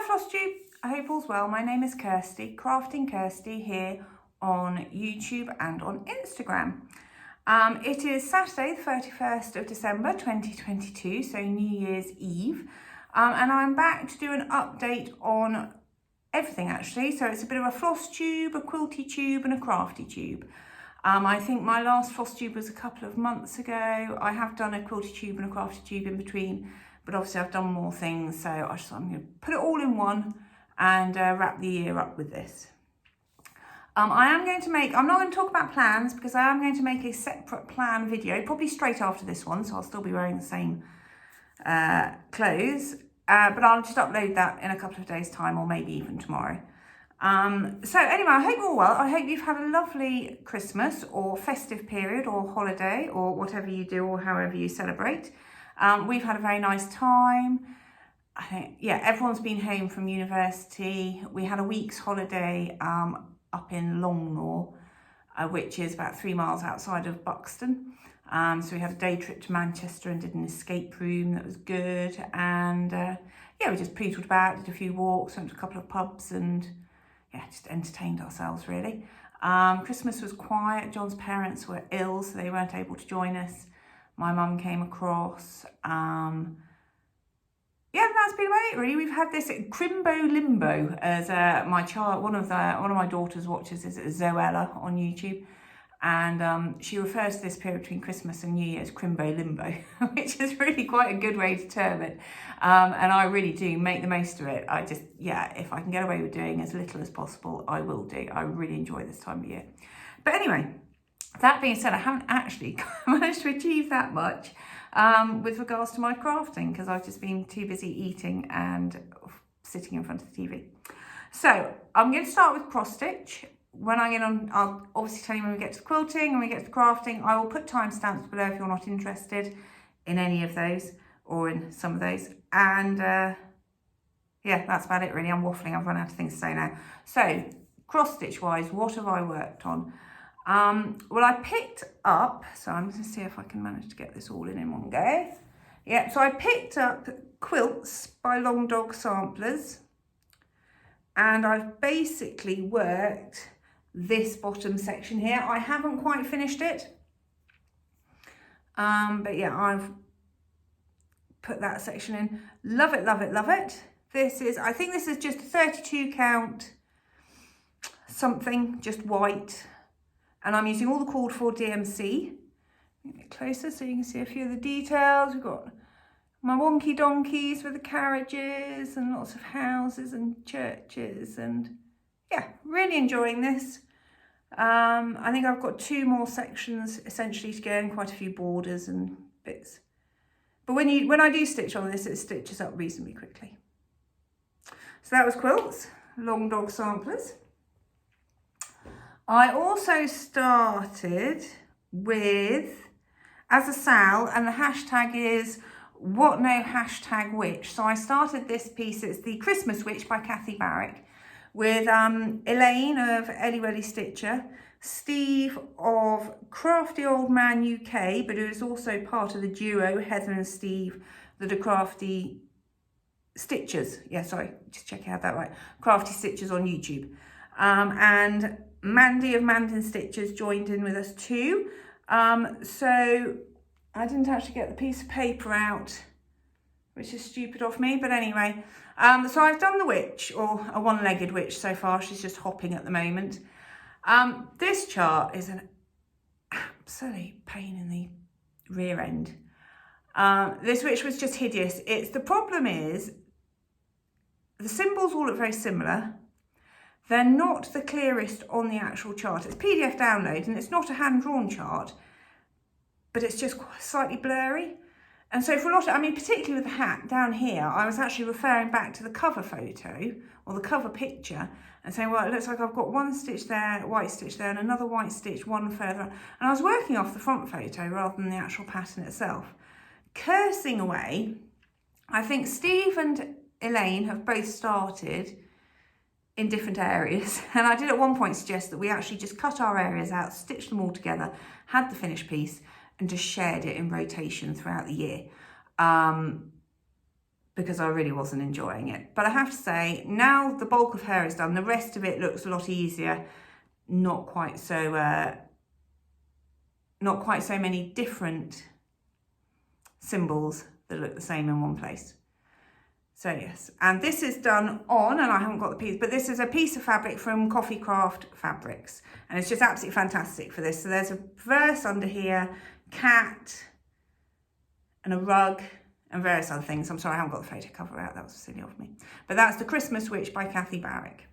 Flosstube, I hope all's well. My name is Kirsty, Crafting Kirsty here on YouTube and on Instagram. It is Saturday the 31st of December 2022, so New Year's Eve, and I'm back to do an update on everything actually. So it's a bit of a Flosstube, a Quiltytube and a Craftytube. I think my last Flosstube was a couple of months ago. I have done a Quiltytube and a Craftytube in between, but obviously I've done more things, so I'm going to put it all in one and wrap the year up with this. I'm not going to talk about plans because I am going to make a separate plan video, probably straight after this one, so I'll still be wearing the same clothes, but I'll just upload that in a couple of days' time or maybe even tomorrow. So anyway, I hope you're all well. I hope you've had a lovely Christmas or festive period or holiday or whatever you do or however you celebrate. We've had a very nice time. I think, yeah, everyone's been home from university. We had a week's holiday up in Lonv, which is about 3 miles outside of Buxton. So we had a day trip to Manchester and did an escape room that was good. And yeah, we just pootled about, did a few walks, went to a couple of pubs and yeah, just entertained ourselves really. Christmas was quiet. John's parents were ill, so they weren't able to join us. My mum came across. Yeah, that's been about it really. We've had this Crimbo Limbo as my child, one of my daughters watches is Zoella on YouTube, and she refers to this period between Christmas and New Year as Crimbo Limbo, which is really quite a good way to term it. And I really do make the most of it. Yeah, if I can get away with doing as little as possible, I will do. I really enjoy this time of year. But anyway, that being said, I haven't actually managed to achieve that much with regards to my crafting because I've just been too busy eating and sitting in front of the TV. So I'm going to start with cross stitch. When I get on, I'll obviously tell you when we get to quilting and we get to crafting. I will put timestamps below if you're not interested in any of those or in some of those. And yeah, that's about it really. I'm waffling. I've run out of things to say now. So cross stitch wise, what have I worked on? Well, I picked up, so I'm going to see if I can manage to get this all in one go. Yeah, so I picked up Quiltz by Long Dog Samplers, and I've basically worked this bottom section here. I haven't quite finished it, but yeah, I've put that section in. Love it, love it, love it. I think this is just a 32 count something, just white. And I'm using all the called for DMC. A bit closer so you can see a few of the details. We've got my wonky donkeys with the carriages and lots of houses and churches. And yeah, really enjoying this. I think I've got 2 more sections essentially to go and quite a few borders and bits. But when I do stitch on this, it stitches up reasonably quickly. So that was Quiltz, Long Dog Samplers. I also started with As a Sal, and the hashtag is what no hashtag which. So I started this piece, it's the Christmas Witch by Barrick, with Elaine of Ellie Welly Stitcher, Steve of Crafty Old Man UK, but who is also part of the duo Heather and Steve that are Crafty Stitchers. Yeah, sorry, just checking out that right. Crafty Stitchers on YouTube. And Mandy of Mandan Stitchers joined in with us too. So I didn't actually get the piece of paper out, which is stupid of me, but anyway. So I've done the witch, or a one-legged witch so far. She's just hopping at the moment. This chart is an absolute pain in the rear end. This witch was just hideous. The problem is the symbols all look very similar. They're not the clearest on the actual chart. It's PDF download and it's not a hand-drawn chart, but it's just slightly blurry. And so for a lot of, particularly with the hat down here, I was actually referring back to the cover photo or the cover picture and saying, well, it looks like I've got one stitch there, white stitch there, and another white stitch, one further. And I was working off the front photo rather than the actual pattern itself. Cursing away, I think Steve and Elaine have both started in different areas, and I did at one point suggest that we actually just cut our areas out, stitched them all together, had the finished piece and just shared it in rotation throughout the year. because I really wasn't enjoying it. But I have to say, now the bulk of her is done, the rest of it looks a lot easier. Not quite so many different symbols that look the same in one place. So yes, and this is done on, and I haven't got the piece, but this is a piece of fabric from Coffee Craft Fabrics, and it's just absolutely fantastic for this. So there's a verse under here, cat, and a rug, and various other things. I'm sorry, I haven't got the photo cover out, that was silly of me. But that's the Christmas Witch by Barrick.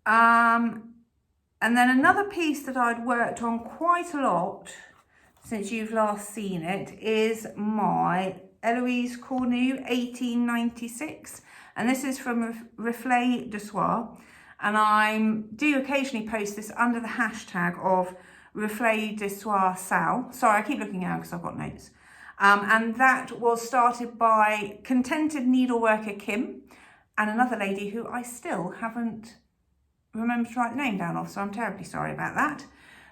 And then another piece that I'd worked on quite a lot since you've last seen it is my Heloise Cornu 1896, and this is from Reflets de Soie, and I do occasionally post this under the hashtag of Reflets de Soie Sal. Sorry, I keep looking out because I've got notes. And that was started by Contented Needleworker Kim and another lady who I still haven't remembered to write the name down of, so I'm terribly sorry about that.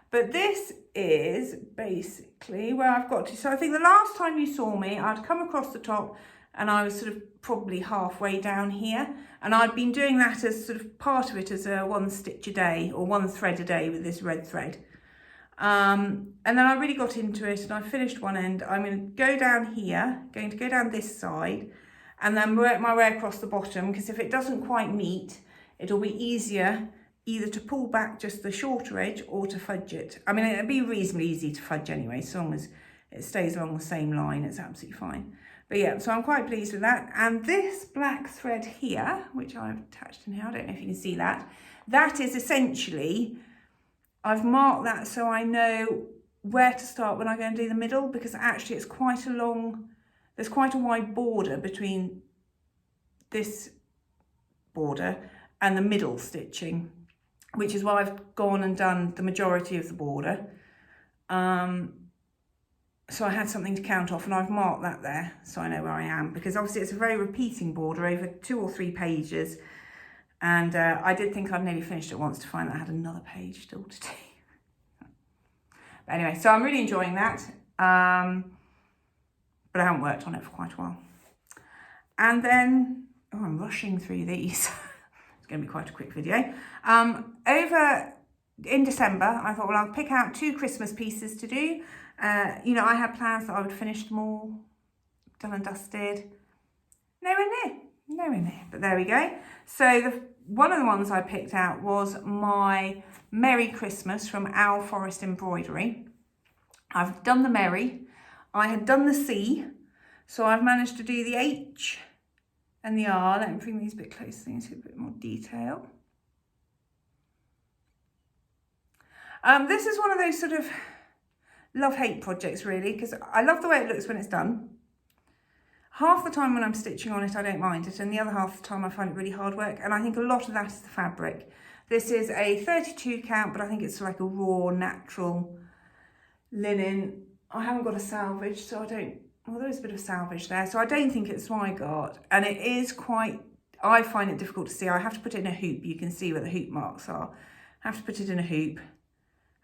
But this is basically where I've got to. So I think the last time you saw me, I'd come across the top and I was sort of probably halfway down here. And I'd been doing that as sort of part of it as a 1 stitch a day or 1 thread a day with this red thread. And then I really got into it and I finished one end. I'm going to go down here, going to go down this side and then work my way across the bottom, because if it doesn't quite meet, it'll be easier either to pull back just the shorter edge or to fudge it. I mean, it'll be reasonably easy to fudge anyway, as long as it stays along the same line, it's absolutely fine. But yeah, so I'm quite pleased with that. And this black thread here, which I've attached in here, I don't know if you can see that, that is essentially, I've marked that so I know where to start when I go and do the middle, because actually it's quite a long, there's quite a wide border between this border and the middle stitching, which is why I've gone and done the majority of the border. So I had something to count off and I've marked that there so I know where I am, because obviously it's a very repeating border over 2 or 3 pages. And I did think I'd nearly finished it once to find that I had another page still to do. But anyway, so I'm really enjoying that. But I haven't worked on it for quite a while. And then, oh, I'm rushing through these. It's going to be quite a quick video. Over in December, I thought, well, I'll pick out 2 Christmas pieces to do. You know, I had plans that I would finish them all, done and dusted. Nowhere near, but there we go. So one of the ones I picked out was my Merry Christmas from Owl Forest Embroidery. I've done the Merry, I had done the C, so I've managed to do the H and the R. Let me bring these a bit closer into a bit more detail. This is one of those sort of love-hate projects really, because I love the way it looks when it's done. Half the time when I'm stitching on it, I don't mind it, and the other half of the time I find it really hard work, and I think a lot of that is the fabric. This is a 32 count, but I think it's like a raw, natural linen. I haven't got a salvage, so I don't, well, there is a bit of salvage there, so I don't think it's Swigart, and it is quite, I find it difficult to see. I have to put it in a hoop. You can see where the hoop marks are. I have to put it in a hoop.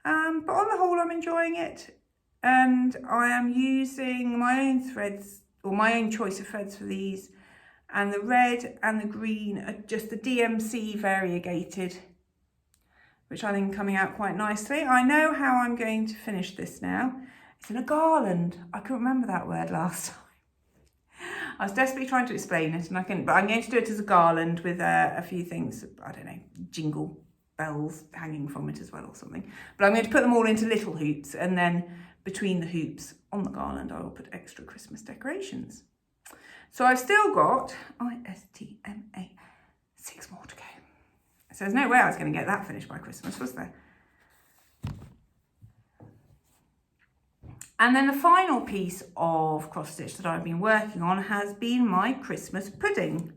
But on the whole, I'm enjoying it, and I am using my own threads, or my own choice of threads for these, and the red and the green are just the DMC variegated, which I think are coming out quite nicely. I know how I'm going to finish this now. It's in a garland. I couldn't remember that word last time. I was desperately trying to explain it, and but I'm going to do it as a garland with a few things, I don't know, jingle bells hanging from it as well or something. But I'm going to put them all into little hoops, and then between the hoops on the garland I will put extra Christmas decorations. So I've still got ISTMA 6 more to go. So there's no way I was going to get that finished by Christmas, was there? And then the final piece of cross stitch that I've been working on has been my Christmas pudding.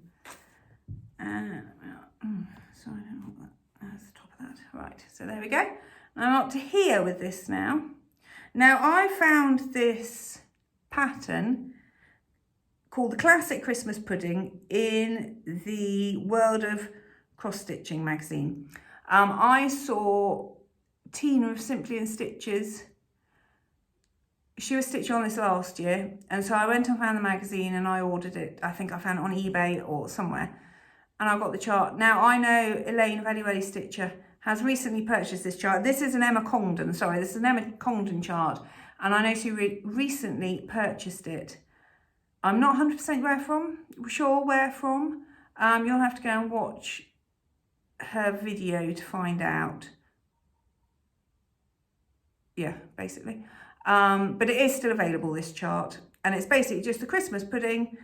So I don't know what that's the top of that. Right, so there we go. I'm up to here with this now. Now I found this pattern called the Classic Christmas Pudding in the World of Cross Stitching magazine. I saw Tina of Simply in Stitches she was stitching on this last year, and so I went and found the magazine and I ordered it. I think I found it on eBay or somewhere, and I got the chart. Now I know Elaine of Welly Stitcher has recently purchased this chart. This is an Emma Congdon, sorry, this is an Emma Congdon chart, and I know she recently purchased it. I'm not 100% sure where from. You'll have to go and watch her video to find out. Yeah, basically. But it is still available, this chart, and it's basically just the Christmas pudding,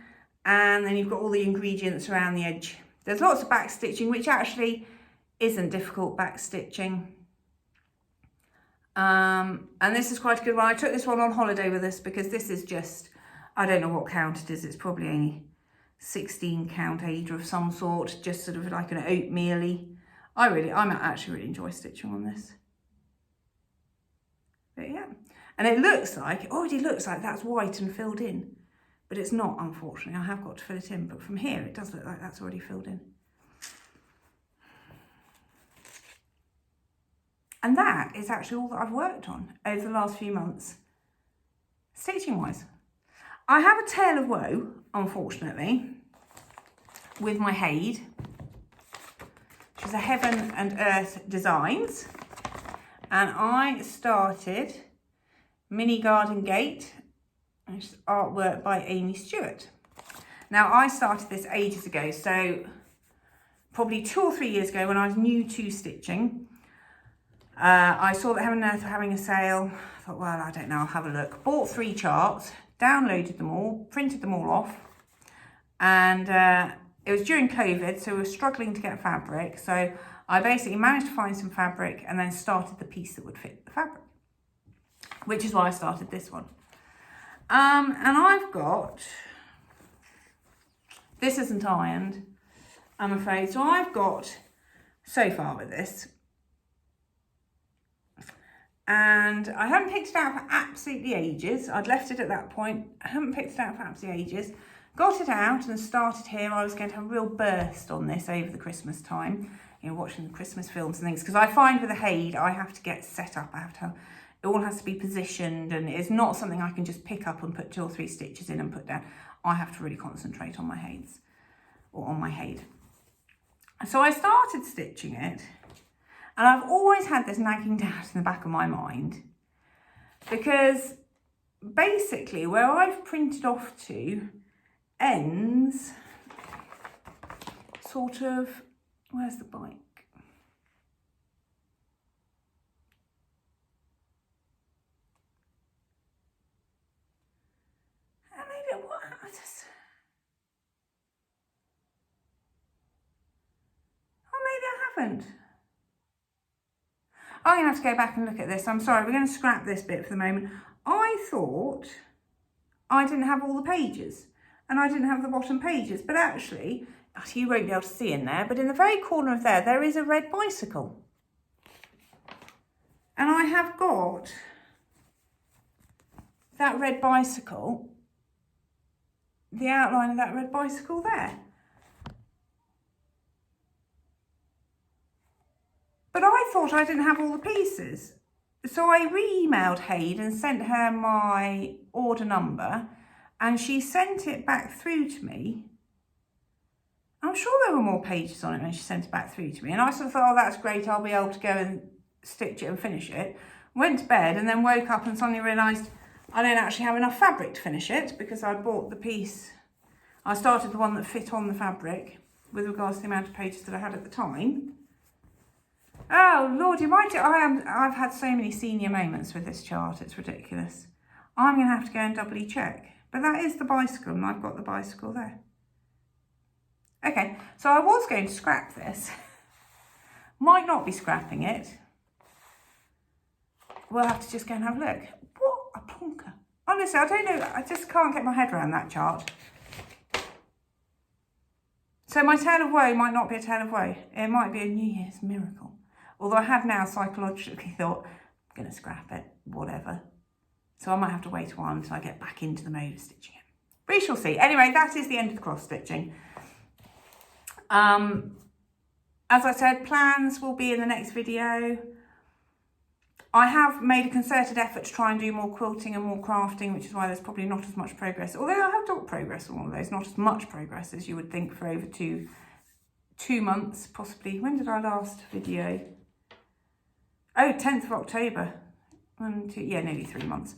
and then you've got all the ingredients around the edge. There's lots of back stitching, which actually isn't difficult back stitching. And this is quite a good one. I took this one on holiday with us because this is just, I don't know what count it is. It's probably only 16 count Ada of some sort, just sort of like an oatmeal-y. I actually really enjoy stitching on this. But yeah, and it looks like, it already looks like that's white and filled in, but it's not, unfortunately. I have got to fill it in, but from here it does look like that's already filled in. And that is actually all that I've worked on over the last few months, stitching wise. I have a tale of woe, unfortunately, with my Haid, which is a Heaven and Earth Designs. And I started Mini Garden Gate, which is artwork by Amy Stewart. Now, I started this ages ago, so probably 2 or 3 years ago when I was new to stitching. I saw that Heaven and Earth were having a sale. I thought, well, I don't know, I'll have a look. Bought 3 charts, downloaded them all, printed them all off. And it was during COVID, so we were struggling to get fabric. So I basically managed to find some fabric and then started the piece that would fit the fabric, which is why I started this one. And I've got, this isn't ironed, I'm afraid. So I've got, so far with this, and I haven't picked it out for absolutely ages. I'd left it at that point. I haven't picked it out for absolutely ages. Got it out and started here. I was going to have a real burst on this over the Christmas time, you know, watching the Christmas films and things, because I find with a Haid, I have to get set up. It all has to be positioned, and it's not something I can just pick up and put 2 or 3 stitches in and put down. I have to really concentrate on my Haids, or on my Haid. So I started stitching it, and I've always had this nagging doubt in the back of my mind, because basically where I've printed off to ends sort of, where's the bike? Maybe what? Oh, maybe I haven't. I'm going to have to go back and look at this. I'm sorry, we're going to scrap this bit for the moment. I thought I didn't have all the pages, and I didn't have the bottom pages, but actually, you won't be able to see in there, but in the very corner of there is a red bicycle. And I have got that red bicycle, the outline of that red bicycle there. But I thought I didn't have all the pieces. So I re-emailed Haid and sent her my order number, and she sent it back through to me. I'm sure there were more pages on it when she sent it back through to me. And I sort of thought, oh, that's great, I'll be able to go and stitch it and finish it. Went to bed and then woke up and suddenly realised I don't actually have enough fabric to finish it, because I bought the piece. I started the one that fit on the fabric with regards to the amount of pages that I had at the time. Oh, Lord, you might do. I've had so many senior moments with this chart, it's ridiculous. I'm going to have to go and doubly check. But that is the bicycle, and I've got the bicycle there. Okay, so I was going to scrap this. Might not be scrapping it. We'll have to just go and have a look. What a plonker. Honestly, I don't know. I just can't get my head around that chart. So my tale of woe might not be a tale of woe. It might be a New Year's miracle. Although I have now psychologically thought, I'm going to scrap it, whatever. So I might have to wait a while until I get back into the mode of stitching it. We shall see. Anyway, that is the end of the cross stitching. As I said, plans will be in the next video. I have made a concerted effort to try and do more quilting and more crafting, which is why there's probably not as much progress. Although I have done progress on all of those, not as much progress as you would think for over two months, possibly. When did I last video? Oh, 10th of October. Yeah, nearly 3 months.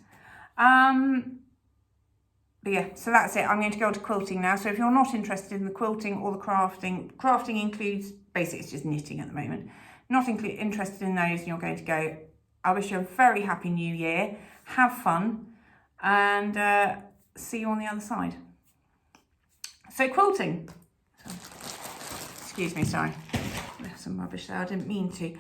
But yeah, so that's it. I'm going to go on to quilting now. So if you're not interested in the quilting or the crafting includes, basically it's just knitting at the moment. Not interested in those, and you're going to go, I wish you a very happy new year. Have fun, and see you on the other side. So quilting. Excuse me, sorry. Left some rubbish there, I didn't mean to.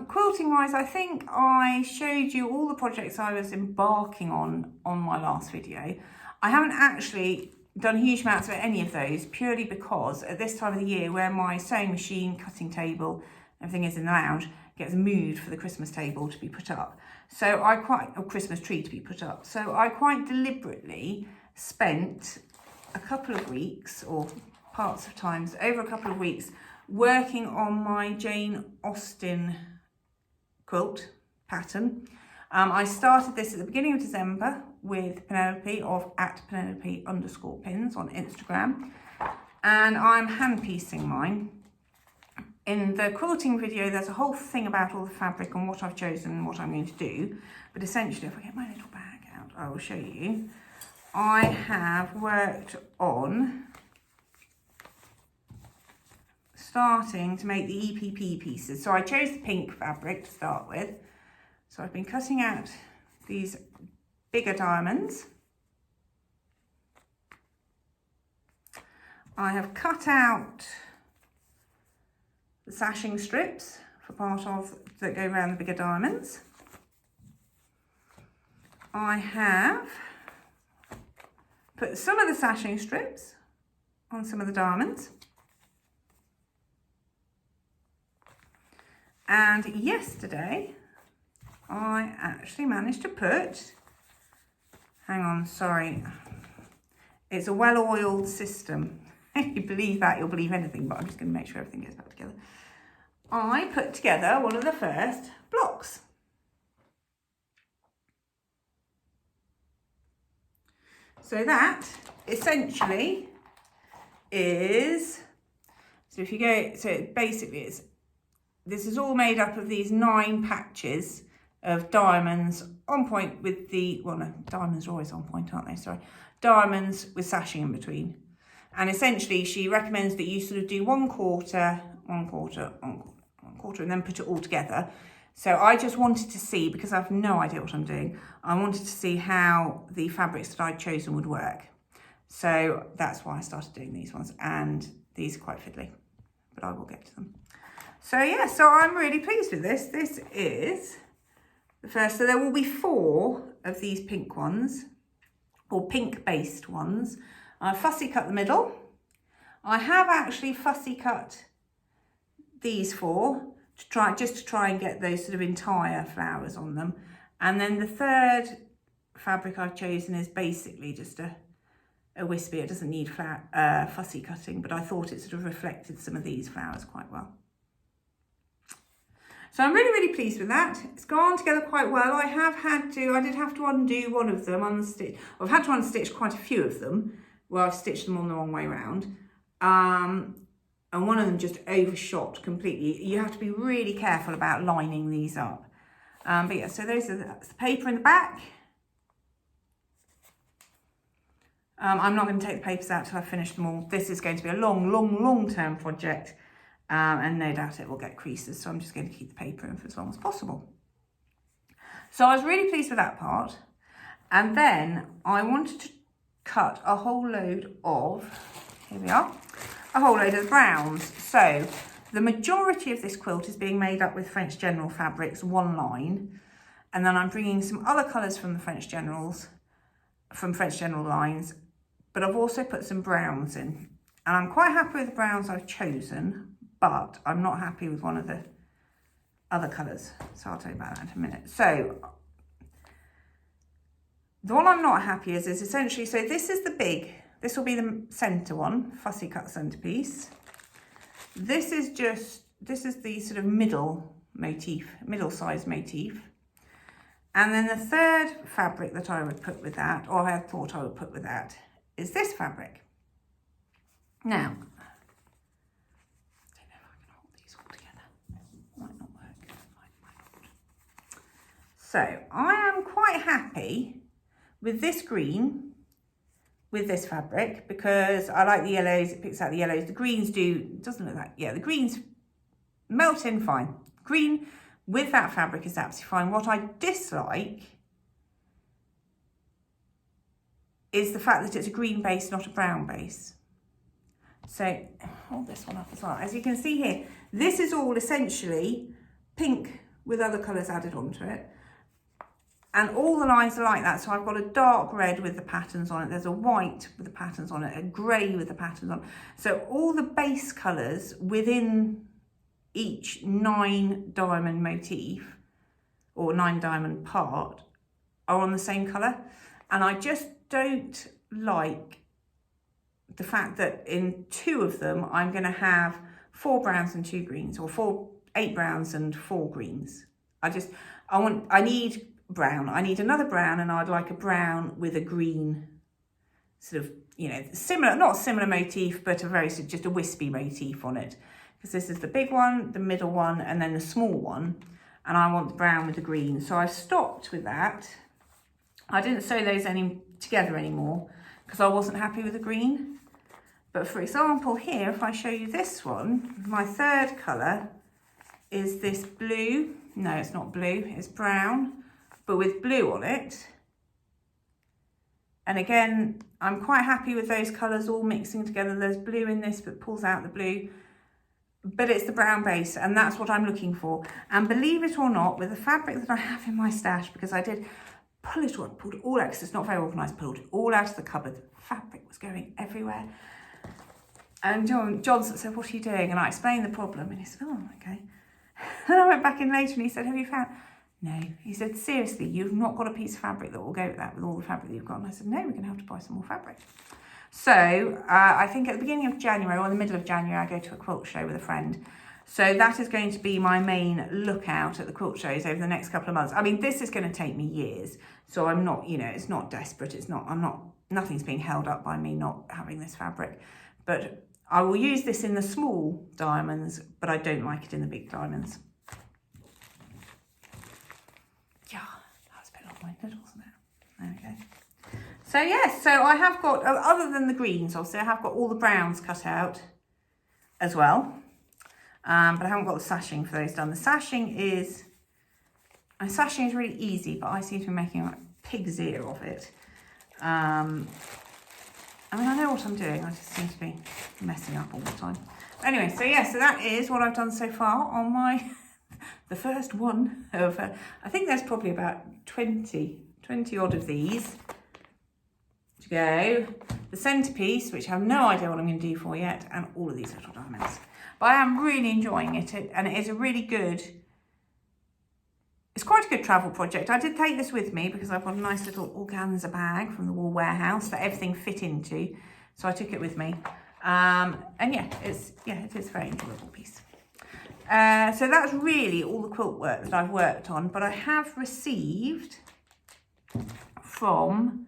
Quilting wise, I think I showed you all the projects I was embarking on my last video. I haven't actually done huge amounts of any of those, purely because at this time of the year, where my sewing machine, cutting table, everything is in the lounge, gets moved for the Christmas table to be put up. So or Christmas tree to be put up. So I quite deliberately spent a couple of weeks, or parts of times, over a couple of weeks, working on my Jane Austen quilt pattern. I started this at the beginning of December with Penelope of @Penelope_pins on Instagram, and I'm hand piecing mine. In the quilting video, there's a whole thing about all the fabric and what I've chosen and what I'm going to do. But essentially, if I get my little bag out, I will show you. I have worked on starting to make the EPP pieces. So I chose the pink fabric to start with. So I've been cutting out these bigger diamonds. I have cut out the sashing strips for part of that go around the bigger diamonds. I have put some of the sashing strips on some of the diamonds. And yesterday, I actually managed to put, hang on, sorry, it's a well-oiled system. If you believe that, you'll believe anything, but I'm just going to make sure everything goes back together. I put together one of the first blocks. So that essentially is, so if you go, so basically it's, this is all made up of these 9 patches of diamonds on point with the, well no, diamonds are always on point, aren't they? Sorry. Diamonds with sashing in between. And essentially she recommends that you sort of do 1/4, 1/4, 1/4, and then put it all together. So I just wanted to see, because I have no idea what I'm doing, I wanted to see how the fabrics that I'd chosen would work. So that's why I started doing these ones, and these are quite fiddly, but I will get to them. So yeah, so I'm really pleased with this. This is the first, so there will be 4 of these pink ones, or pink based ones. I fussy cut the middle. I have actually fussy cut these 4 to try and get those sort of entire flowers on them. And then the third fabric I've chosen is basically just a wispy. It doesn't need fussy cutting, but I thought it sort of reflected some of these flowers quite well. So I'm really, really pleased with that. It's gone together quite well. I did have to undo one of them, unstitch. I've had to unstitch quite a few of them where I've stitched them on the wrong way around. And one of them just overshot completely. You have to be really careful about lining these up. But yeah, so that's the paper in the back. I'm not going to take the papers out till I've finished them all. This is going to be a long-term project. And no doubt it will get creases, so I'm just going to keep the paper in for as long as possible. So I was really pleased with that part. And then I wanted to cut a whole load of, here we are, a whole load of browns. So the majority of this quilt is being made up with French General fabrics, 1 line. And then I'm bringing some other colours from the French General lines, but I've also put some browns in. And I'm quite happy with the browns I've chosen, but I'm not happy with one of the other colours. So I'll tell you about that in a minute. So the one I'm not happy is essentially, so this is the big, this will be the centre one, fussy cut centrepiece. This is the sort of middle size motif. And then the third fabric that I would put with that, or I thought I would put with that, is this fabric. Now, I don't know if I can hold these all together. Might not work. Might not. So I am quite happy with this green, with this fabric, because I like the yellows. It picks out the yellows. The greens doesn't look like, yeah, the greens melt in fine. Green with that fabric is absolutely fine. What I dislike is the fact that it's a green base, not a brown base. So hold this one up as well. As you can see here, this is all essentially pink with other colours added onto it. And all the lines are like that. So I've got a dark red with the patterns on it. There's a white with the patterns on it, a grey with the patterns on it. So all the base colours within each 9 diamond motif or 9 diamond part are on the same colour. And I just don't like the fact that in 2 of them, I'm going to have 4 browns and 2 greens, or 8 browns and 4 greens. I need brown. I need another brown, and I'd like a brown with a green sort of, you know, similar, not similar motif, but just a wispy motif on it. Because this is the big one, the middle one, and then the small one. And I want the brown with the green. So I've stopped with that. I didn't sew those together anymore because I wasn't happy with the green. But for example, here, if I show you this one, my third colour is this blue. No, it's not blue, it's brown, but with blue on it. And again, I'm quite happy with those colours all mixing together. There's blue in this, but pulls out the blue. But it's the brown base, and that's what I'm looking for. And believe it or not, with the fabric that I have in my stash, because I did pulled it all out, because it's not very organised, pulled it all out of the cupboard. The fabric was going everywhere. And John said, what are you doing? And I explained the problem, and he said, oh, okay. And I went back in later, and he said, have you found? No. He said, seriously, you've not got a piece of fabric that will go with that, with all the fabric that you've got? And I said, no, we're going to have to buy some more fabric. So I think at the beginning of January or the middle of January, I go to a quilt show with a friend. So that is going to be my main lookout at the quilt shows over the next couple of months. I mean, this is going to take me years. So I'm not, you know, it's not desperate. Nothing's being held up by me not having this fabric. But I will use this in the small diamonds, but I don't like it in the big diamonds. Yeah, that was a bit long-winded, wasn't it? There we go. So yes, so I have got, other than the greens, obviously, I have got all the browns cut out as well. But I haven't got the sashing for those done. The sashing is really easy, but I seem to be making like pig's ear of it. I mean, I know what I'm doing. I just seem to be messing up all the time. Anyway, so yeah, so that is what I've done so far on my, the first one of, I think there's probably about 20 odd of these to go. The centerpiece, which I have no idea what I'm going to do for yet, and all of these little diamonds. But I am really enjoying it, and it is a really good, it's quite a good travel project. I did take this with me because I've got a nice little organza bag from the Wool Warehouse that everything fit into, so I took it with me. And yeah, it is a very enjoyable piece. So that's really all the quilt work that I've worked on, but I have received from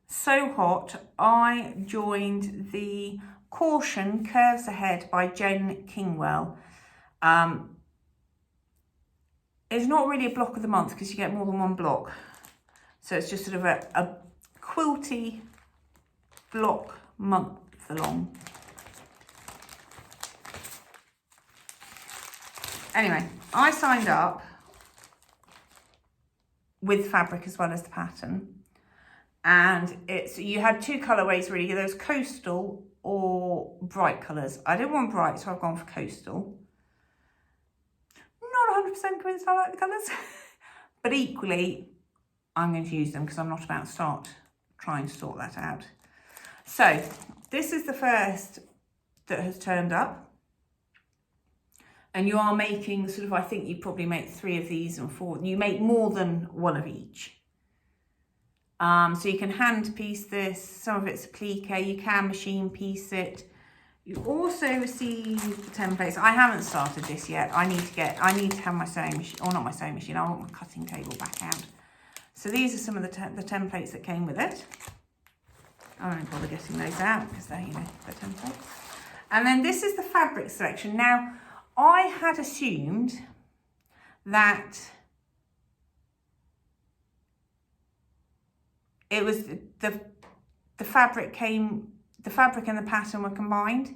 So Hot, I joined the Caution Curves Ahead by Jenn Kingwell. It's not really a block of the month because you get more than one block. So it's just sort of a quilty block month long. Anyway, I signed up with fabric as well as the pattern. And you had 2 colourways really. There was coastal or bright colours. I didn't want bright, so I've gone for coastal. Not 100% convinced I like the colours. But equally, I'm going to use them because I'm not about to start trying to sort that out. So, this is the first that has turned up. And you are making sort of, I think you probably make 3 of these and 4. You make more than 1 of each. So you can hand piece this, some of it's applique, you can machine piece it. You also receive the templates. I haven't started this yet. I need to have my sewing machine, or not my sewing machine, I want my cutting table back out. So these are some of the templates that came with it. I won't bother getting those out because they're, you know, they're templates. And then this is the fabric selection. Now, I had assumed that it was the fabric and the pattern were combined.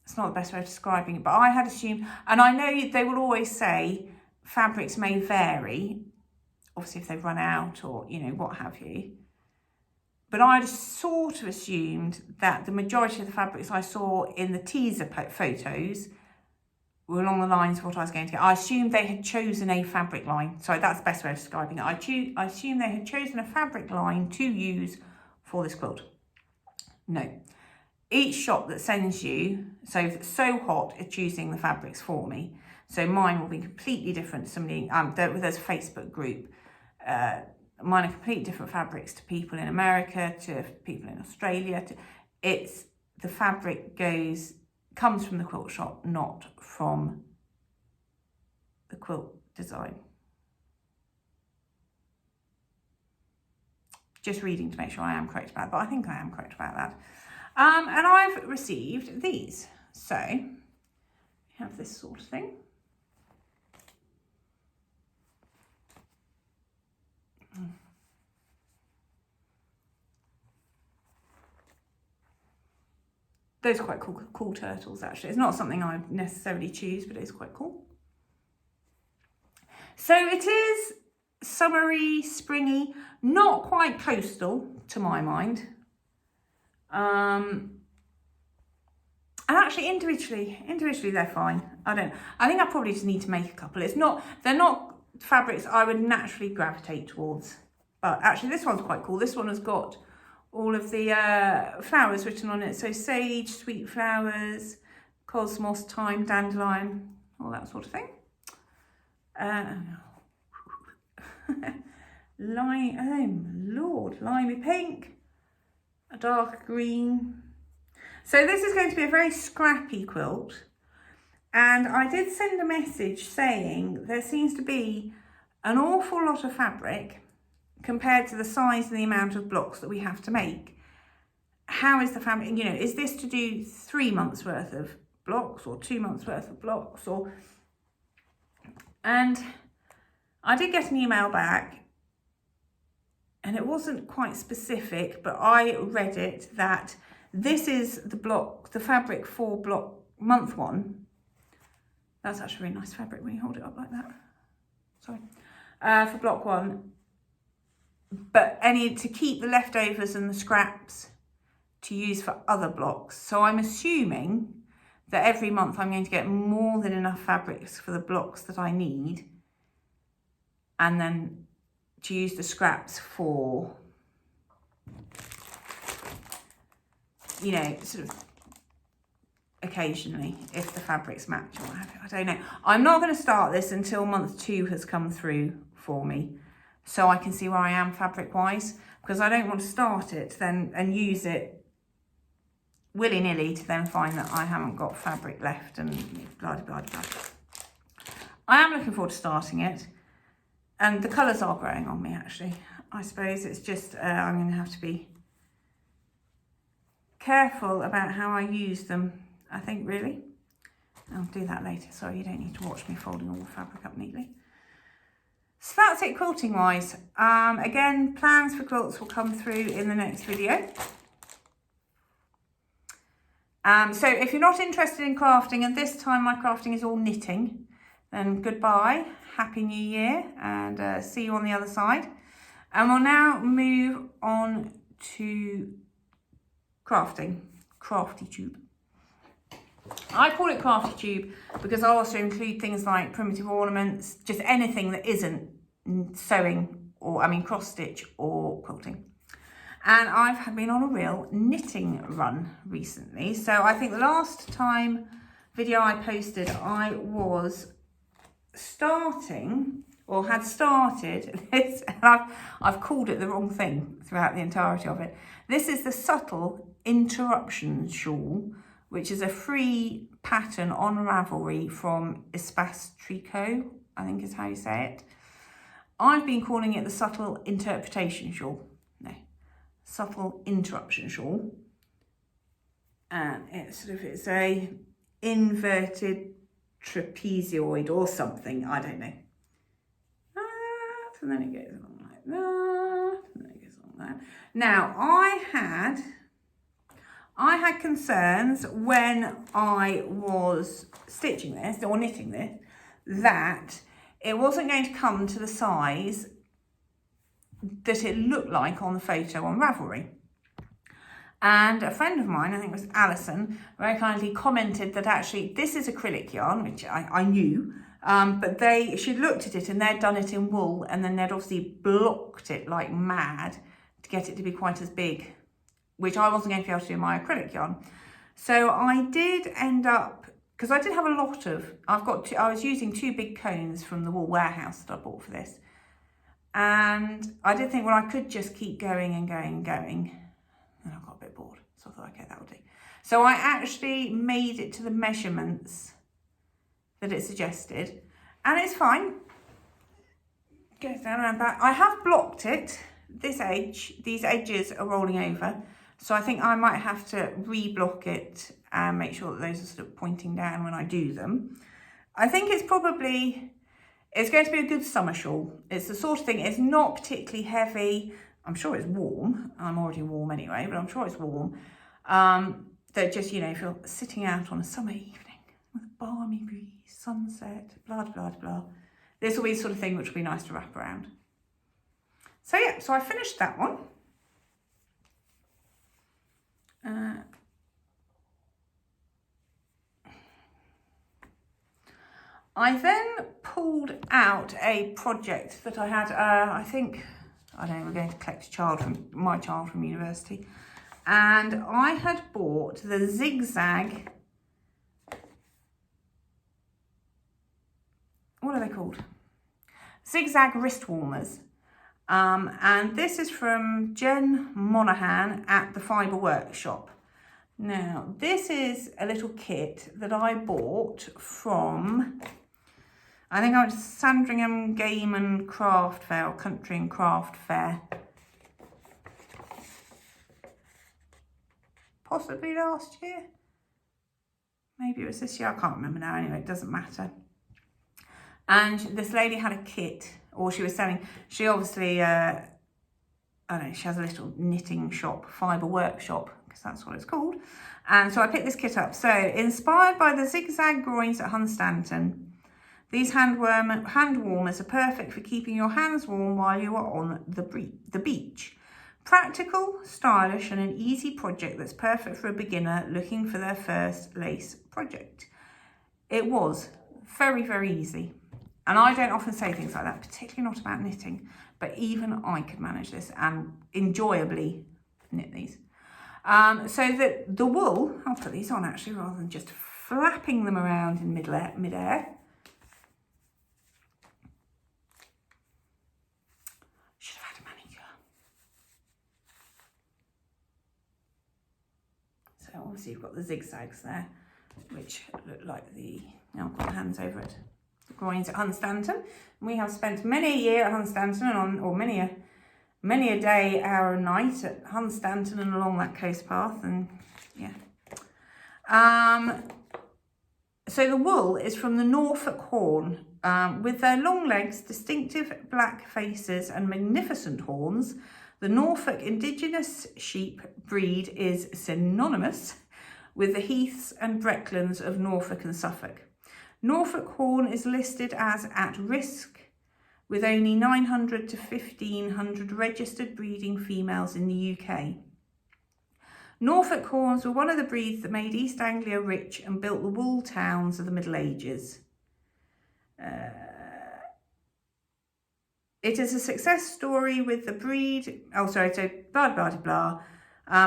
It's not the best way of describing it, but I had assumed, and I know they will always say fabrics may vary, obviously if they've run out or, you know, what have you. But I'd sort of assumed that the majority of the fabrics I saw in the teaser photos were along the lines of what I was going to get. I assumed they had chosen a fabric line. Sorry, that's the best way of describing it. I assumed they had chosen a fabric line to use for this quilt. No. Each shop that sends you, so Hot is choosing the fabrics for me. So mine will be completely different to somebody, there's a Facebook group. Mine are completely different fabrics to people in America, to people in Australia. The fabric comes from the quilt shop, not from the quilt design. Just reading to make sure I am correct about that, but I think I am correct about that. And I've received these. So we have this sort of thing. Those are quite cool turtles, actually. It's not something I necessarily choose, but it's quite cool. So it is summery, springy, not quite coastal to my mind. And actually individually they're fine. I think I probably just need to make a couple. They're not fabrics I would naturally gravitate towards. But actually this one's quite cool. This one has got all of the flowers written on it. So sage, sweet flowers, cosmos, thyme, dandelion, all that sort of thing. Limey pink, a dark green. So this is going to be a very scrappy quilt. And I did send a message saying there seems to be an awful lot of fabric compared to the size and the amount of blocks that we have to make. How is the fabric, you know, is this to do 3 months worth of blocks or 2 months worth of blocks and I did get an email back and it wasn't quite specific, but I read it that this is the fabric for month 1. That's actually a really nice fabric when you hold it up like that. Sorry. For block 1. But to keep the leftovers and the scraps to use for other blocks. So I'm assuming that every month I'm going to get more than enough fabrics for the blocks that I need. And then to use the scraps for, you know, sort of occasionally if the fabrics match or whatever. I don't know. I'm not going to start this until month 2 has come through for me, so I can see where I am fabric wise, because I don't want to start it then and use it willy-nilly to then find that I haven't got fabric left and blah blah blah. I am looking forward to starting it, and the colours are growing on me actually. I suppose it's just I'm going to have to be careful about how I use them, I think, really. I'll do that later. Sorry, you don't need to watch me folding all the fabric up neatly. So that's it quilting wise. Again, plans for quilts will come through in the next video. So if you're not interested in crafting, and this time my crafting is all knitting, then goodbye, Happy New Year, and see you on the other side. And we'll now move on to crafting, Craftytube. I call it Craftytube because I also include things like primitive ornaments, just anything that isn't sewing or, cross stitch or quilting. And I've been on a real knitting run recently. So I think the last time video I posted, I was starting or had started this, and I've called it the wrong thing throughout the entirety of it. This is the Subtle Interruption Shawl, which is a free pattern on Ravelry from Espace Tricot, I think is how you say it. I've been calling it the Subtle Interpretation Shawl. No, Subtle Interruption Shawl. And it's a inverted trapezoid or something, I don't know. And then it goes along like that, and then it goes along like that. Now, I had concerns when I was stitching this, or knitting this, that it wasn't going to come to the size that it looked like on the photo on Ravelry. And a friend of mine, I think it was Alison, very kindly commented that actually this is acrylic yarn, which I knew, but she'd looked at it and they'd done it in wool, and then they'd obviously blocked it like mad to get it to be quite as big, which I wasn't going to be able to do in my acrylic yarn. So I did end up, because I did have a lot of, I was using 2 big cones from the wool warehouse that I bought for this. And I did think, well, I could just keep going and going and going. And I got a bit bored, so I thought, okay, that'll do. So I actually made it to the measurements that it suggested, and it's fine. Goes down around that. I have blocked it. This edge, these edges are rolling over, so I think I might have to re-block it and make sure that those are sort of pointing down when I do them. I think it's going to be a good summer shawl. It's the sort of thing, it's not particularly heavy. I'm sure it's warm. I'm already warm anyway, but I'm sure it's warm. That just, you know, if you're sitting out on a summer evening with a balmy breeze, sunset, blah, blah, blah, this will be the sort of thing which will be nice to wrap around. So yeah, so I finished that one. I then pulled out a project that I had, I don't know, we're going to collect my child from university. And I had bought the zigzag, what are they called? Zigzag Wristwarmers. And this is from Jenn Monahan at the Fibreworkshop. Now, this is a little kit that I bought from, I think I went to Sandringham Game and Craft Fair, or Country and Craft Fair. Possibly last year. Maybe it was this year, I can't remember now, anyway, it doesn't matter. And this lady had a kit, or she was selling, she obviously, I don't know, she has a little knitting shop, Fibreworkshop, because that's what it's called. And so I picked this kit up. So, inspired by the zigzag groins at Hunstanton, these hand warmers are perfect for keeping your hands warm while you are on the beach. Practical, stylish, and an easy project that's perfect for a beginner looking for their first lace project. It was very, very easy. And I don't often say things like that, particularly not about knitting, but even I could manage this and enjoyably knit these. So that the wool, I'll put these on actually rather than just flapping them around in mid-air. Should have had a manicure. So obviously you've got the zigzags there, which look like I've got my hands over it. The groins at Hunstanton. We have spent many a year at Hunstanton or many a day, hour and night at Hunstanton and along that coast path, and yeah. So the wool is from the Norfolk Horn. With their long legs, distinctive black faces and magnificent horns, the Norfolk indigenous sheep breed is synonymous with the heaths and brecklands of Norfolk and Suffolk. Norfolk Horn is listed as at risk, with only 900 to 1,500 registered breeding females in the UK. Norfolk Horns were one of the breeds that made East Anglia rich and built the wool towns of the Middle Ages. It is a success story with the breed,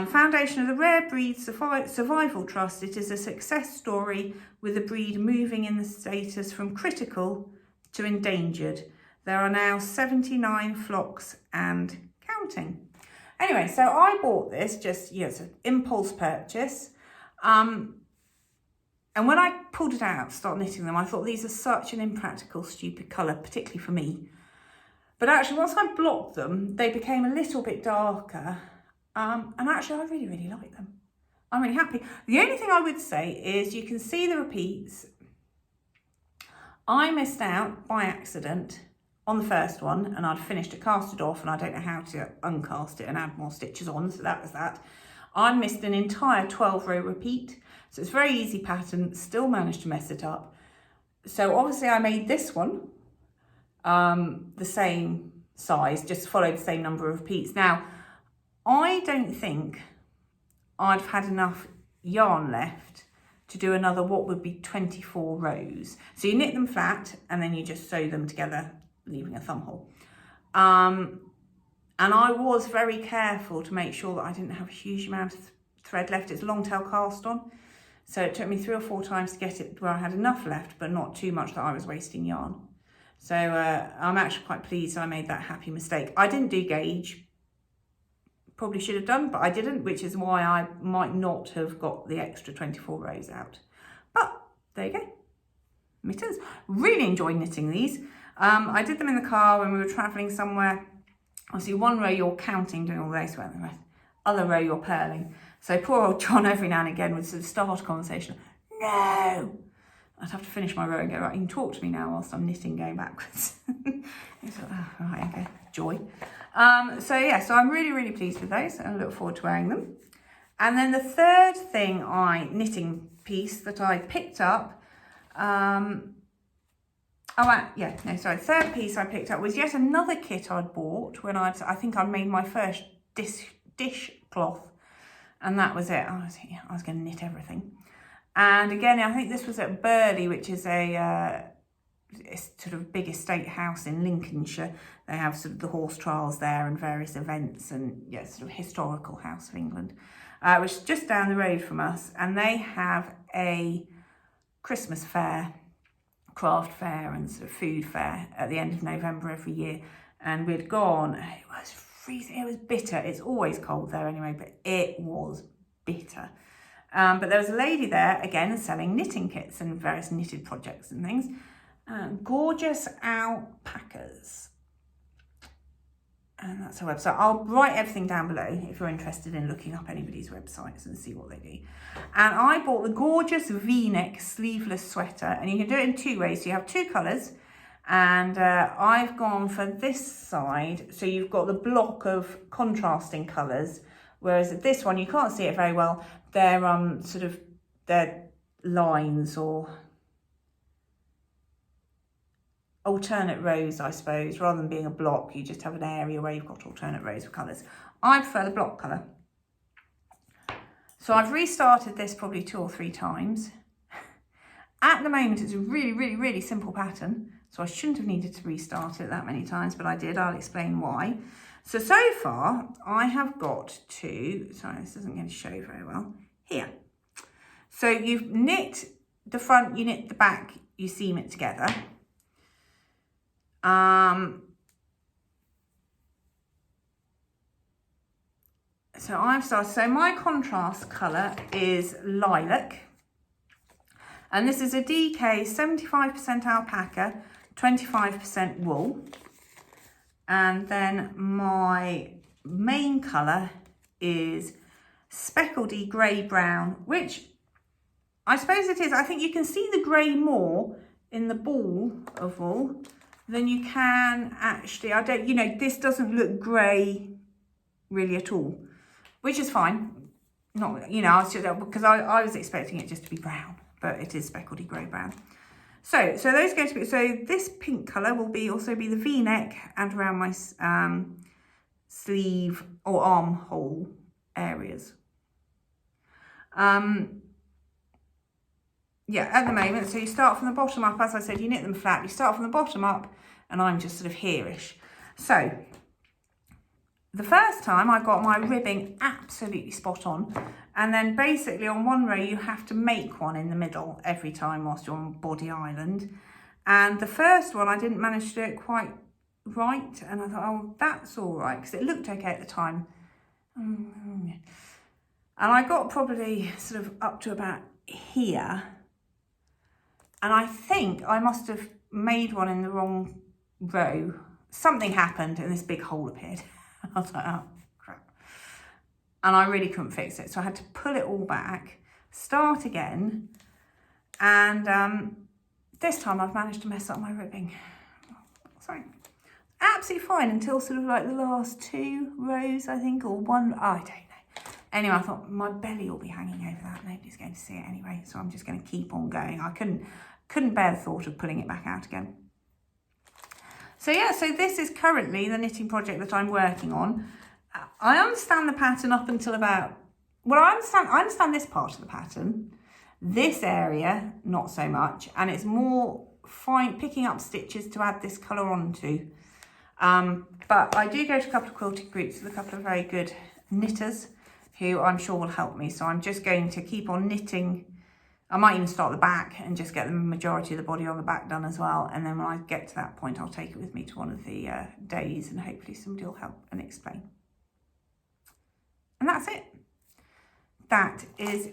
foundation of the Rare Breed Survival Trust. It is a success story with the breed moving in the status from critical to endangered. There are now 79 flocks and counting. Anyway, so I bought this it's an impulse purchase. And when I pulled it out, started knitting them, I thought these are such an impractical, stupid colour, particularly for me. But actually, once I blocked them, they became a little bit darker. And actually, I really, really like them. I'm really happy. The only thing I would say is you can see the repeats. I missed out by accident on the first one, and I'd finished it, cast it off, and I don't know how to uncast it and add more stitches on, so that was that. I missed an entire 12-row repeat, so it's a very easy pattern, still managed to mess it up. So obviously I made this one the same size, just followed the same number of repeats. Now, I don't think I'd had enough yarn left to do another what would be 24 rows. So you knit them flat and then you just sew them together, leaving a thumb hole. And I was very careful to make sure that I didn't have a huge amount of thread left. It's a long tail cast on, so it took me 3 or 4 times to get it where I had enough left, but not too much that I was wasting yarn. So I'm actually quite pleased I made that happy mistake. I didn't do gauge, probably should have done, but I didn't, which is why I might not have got the extra 24 rows out. But there you go, mittens. Really enjoyed knitting these. I did them in the car when we were travelling somewhere. Obviously, one row you're counting, doing all those, other row you're purling. So poor old John every now and again would sort of start a conversation. No! I'd have to finish my row and go, right, you can talk to me now whilst I'm knitting going backwards. It's like, oh, right, okay, joy. So yeah, so I'm really, really pleased with those and I look forward to wearing them. And then the third thing knitting piece that I picked up, third piece I picked up was yet another kit I'd bought when I think I made my first dishcloth, and that was it. I was going to knit everything. And again, I think this was at Burley, which is a sort of big estate house in Lincolnshire. They have sort of the horse trials there and various events, and yeah, sort of historical house of England, which is just down the road from us. And they have a Christmas fair, craft fair and sort of food fair at the end of November every year. And we'd gone, it was freezing, it was bitter. It's always cold there anyway, but it was bitter. But there was a lady there, again, selling knitting kits and various knitted projects and things. Gorgeous Alpacas. And that's her website. I'll write everything down below if you're interested in looking up anybody's websites and see what they do. And I bought the Gorgeous V-neck sleeveless sweater. And you can do it in 2 ways. So you have 2 colours. And I've gone for this side. So you've got the block of contrasting colours. Whereas at this one, you can't see it very well. They're they're lines or alternate rows, I suppose. Rather than being a block, you just have an area where you've got alternate rows of colours. I prefer the block colour. So I've restarted this probably 2 or 3 times. At the moment, it's a really, really, really simple pattern. So I shouldn't have needed to restart it that many times, but I did. I'll explain why. So far, I have got to, sorry, this isn't going to show very well, here. So you've knit the front, you knit the back, you seam it together. So I've started, so my contrast colour is lilac. And this is a DK 75% alpaca, 25% wool. And then my main colour is speckledy grey brown, which I suppose it is. I think you can see the grey more in the ball of wool than you can actually. I don't, this doesn't look grey really at all, which is fine. Not, because I was expecting it just to be brown, but it is speckledy grey brown. So those are going to be, so this pink colour will also be the V-neck and around my sleeve or armhole areas. Yeah, at the moment, so you start from the bottom up. As I said, you knit them flat. You start from the bottom up, and I'm just sort of here-ish. So the first time I got my ribbing absolutely spot on, and then basically on one row you have to make one in the middle every time whilst you're on Body Island. And the first one I didn't manage to do it quite right, and I thought, oh, that's all right, because it looked okay at the time. And I got probably sort of up to about here, and I think I must have made one in the wrong row. something happened and this big hole appeared. I was like, oh crap. And I really couldn't fix it. So I had to pull it all back, start again. And this time I've managed to mess up my ribbing. Sorry. Absolutely fine until sort of like the last 2 rows, I think, or one, I don't know. Anyway, I thought my belly will be hanging over that. Nobody's going to see it anyway. So I'm just going to keep on going. I couldn't bear the thought of pulling it back out again. So yeah, so this is currently the knitting project that I'm working on. I understand the pattern up until about, well, I understand this part of the pattern. This area, not so much. And it's more picking up stitches to add this colour onto. But I do go to a couple of quilting groups with a couple of very good knitters who I'm sure will help me. So I'm just going to keep on knitting. I might even start the back and just get the majority of the body on the back done as well. And then when I get to that point, I'll take it with me to one of the days and hopefully somebody will help and explain. And that's it. That is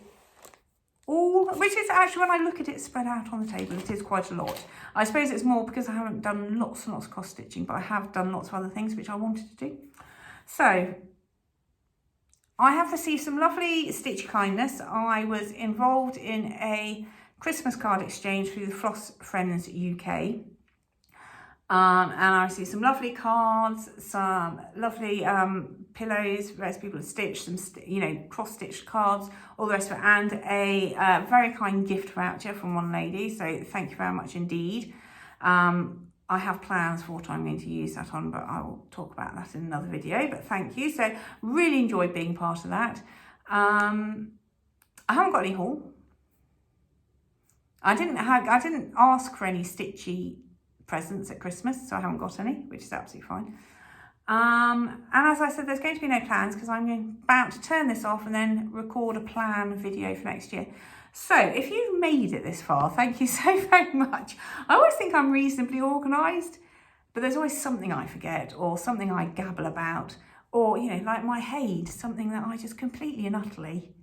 all, which is actually, when I look at it spread out on the table, it is quite a lot. I suppose it's more because I haven't done lots and lots of cross stitching, but I have done lots of other things which I wanted to do. So I have received some lovely stitch kindness. I was involved in a Christmas card exchange through the Floss Friends UK. And I received some lovely cards, some lovely pillows, various people have stitched, some, cross-stitched cards, all the rest of it, and a very kind gift voucher from one lady. So thank you very much indeed. I have plans for what I'm going to use that on, but I will talk about that in another video, but thank you. So really enjoyed being part of that. I haven't got any haul. I didn't ask for any stitchy presents at Christmas, so I haven't got any, which is absolutely fine. And as I said, there's going to be no plans because I'm about to turn this off and then record a plan video for next year. So if you've made it this far, thank you so very much. I always think I'm reasonably organised, but there's always something I forget or something I gabble about, or, like my Haid, something that I just completely and utterly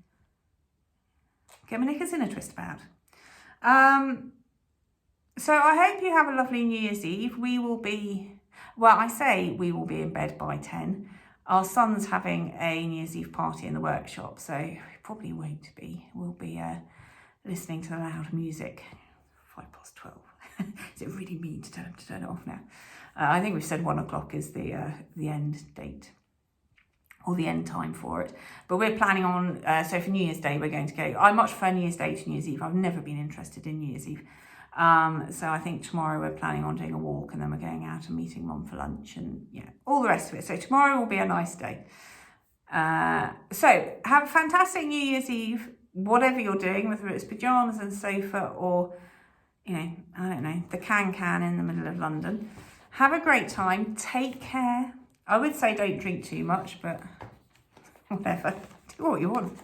get my knickers in a twist about. So I hope you have a lovely New Year's Eve. We will be, well, I say we will be in bed by 10. Our son's having a New Year's Eve party in the workshop, so we probably won't be. We'll be listening to the loud music. 12:05. Is it really mean to tell him to turn it off now? I think we've said 1 o'clock is the end date, or the end time for it. But we're planning on, so for New Year's Day, we're going to go. I much prefer New Year's Day to New Year's Eve. I've never been interested in New Year's Eve. So I think tomorrow we're planning on doing a walk, and then we're going out and meeting Mum for lunch, and yeah, all the rest of it. So tomorrow will be a nice day. So have a fantastic New Year's Eve, whatever you're doing, whether it's pyjamas and sofa or, I don't know, the can in the middle of London. Have a great time. Take care. I would say don't drink too much, but whatever. Do what you want.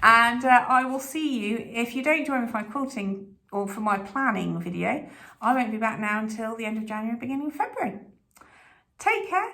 And I will see you, if you don't join me for my quilting or for my planning video, I won't be back now until the end of January, beginning of February. Take care.